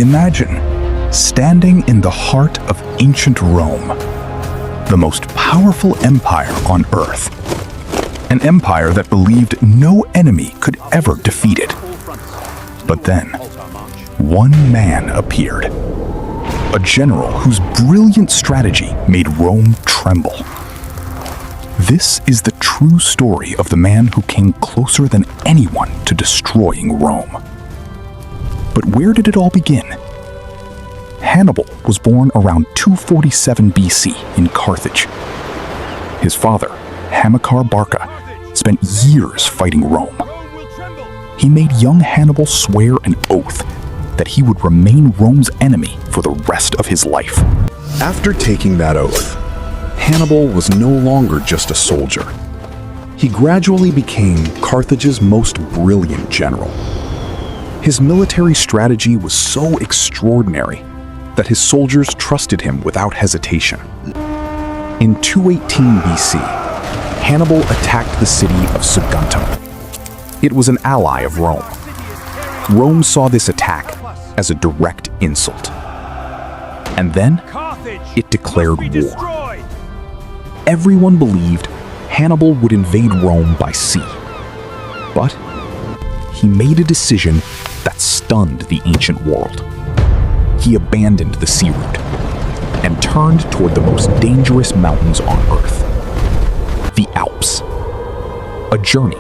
Imagine standing in the heart of ancient Rome, the most powerful empire on Earth. An empire that believed no enemy could ever defeat it. But then, one man appeared. A general whose brilliant strategy made Rome tremble. This is the true story of the man who came closer than anyone to destroying Rome. But where did it all begin? Hannibal was born around 247 BC in Carthage. His father, Hannibal Barca, spent years fighting Rome. He made young Hannibal swear an oath that he would remain Rome's enemy for the rest of his life. After taking that oath, Hannibal was no longer just a soldier. He gradually became Carthage's most brilliant general. His military strategy was so extraordinary that his soldiers trusted him without hesitation. In 218 BC, Hannibal attacked the city of Saguntum. It was an ally of Rome. Rome saw this attack as a direct insult. And then, it declared war. Everyone believed Hannibal would invade Rome by sea. But he made a decision that stunned the ancient world. He abandoned the sea route and turned toward the most dangerous mountains on Earth, the Alps. A journey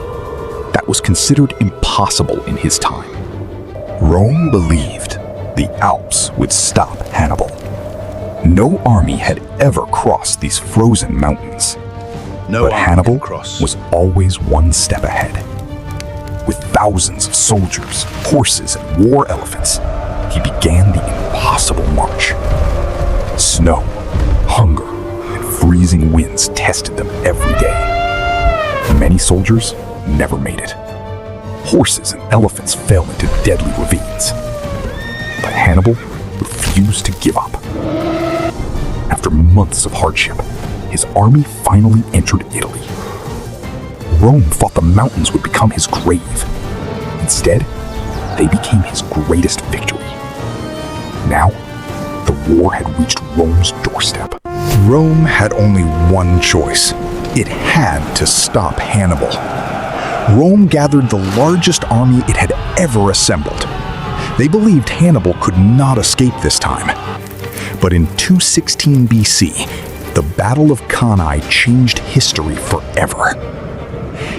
that was considered impossible in his time. Rome believed the Alps would stop Hannibal. No army had ever crossed these frozen mountains. But Hannibal was always one step ahead. With thousands of soldiers, horses, and war elephants, he began the impossible march. Snow, hunger, and freezing winds tested them every day. Many soldiers never made it. Horses and elephants fell into deadly ravines. But Hannibal refused to give up. After months of hardship, his army finally entered Italy. Rome thought the mountains would become his grave. Instead, they became his greatest victory. Now, the war had reached Rome's doorstep. Rome had only one choice. It had to stop Hannibal. Rome gathered the largest army it had ever assembled. They believed Hannibal could not escape this time. But in 216 BC, the Battle of Cannae changed history forever.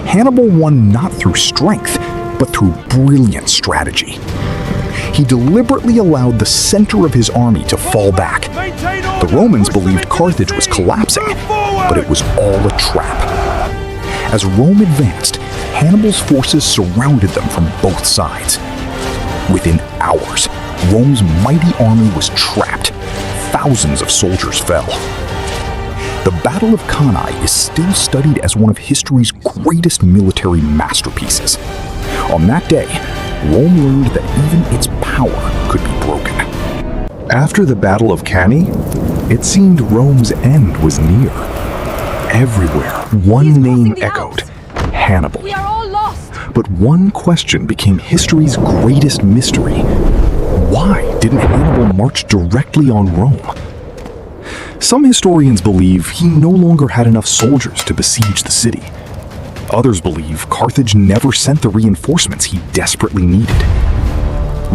Hannibal won not through strength, but through brilliant strategy. He deliberately allowed the center of his army to fall back. The Romans believed Carthage was collapsing, but it was all a trap. As Rome advanced, Hannibal's forces surrounded them from both sides. Within hours, Rome's mighty army was trapped. Thousands of soldiers fell. The Battle of Cannae is still studied as one of history's greatest military masterpieces. On that day, Rome learned that even its power could be broken. After the Battle of Cannae, it seemed Rome's end was near. Everywhere, one name echoed: Hannibal. We are all lost. But one question became history's greatest mystery. Why didn't Hannibal march directly on Rome? Some historians believe he no longer had enough soldiers to besiege the city. Others believe Carthage never sent the reinforcements he desperately needed.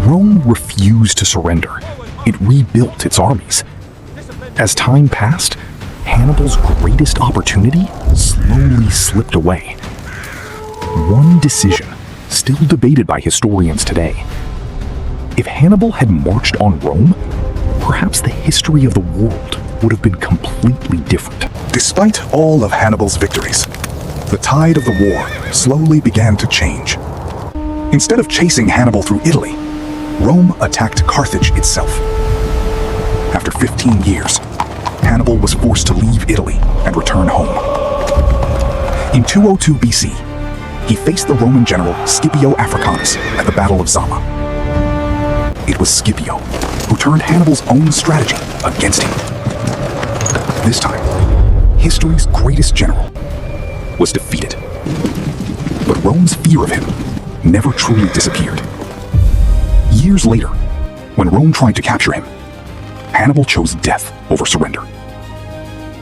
Rome refused to surrender. It rebuilt its armies. As time passed, Hannibal's greatest opportunity slowly slipped away. One decision, still debated by historians today. If Hannibal had marched on Rome, perhaps the history of the world would have been completely different. Despite all of Hannibal's victories, the tide of the war slowly began to change. Instead of chasing Hannibal through Italy, Rome attacked Carthage itself. After 15 years, Hannibal was forced to leave Italy and return home. In 202 BC, he faced the Roman general Scipio Africanus at the Battle of Zama. It was Scipio who turned Hannibal's own strategy against him. This time, history's greatest general was defeated. But Rome's fear of him never truly disappeared. Years later, When Rome tried to capture him, Hannibal chose death over surrender.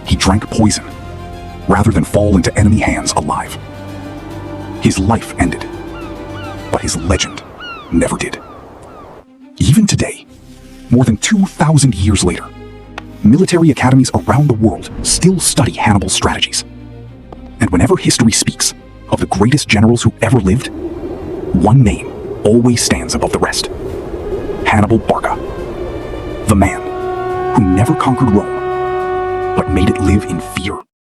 He drank poison rather than fall into enemy hands alive. His life ended, but his legend never did. Even today, more than 2,000 years later, military academies around the world still study Hannibal's strategies. And whenever history speaks of the greatest generals who ever lived, one name always stands above the rest: Hannibal Barca, the man who never conquered Rome, but made it live in fear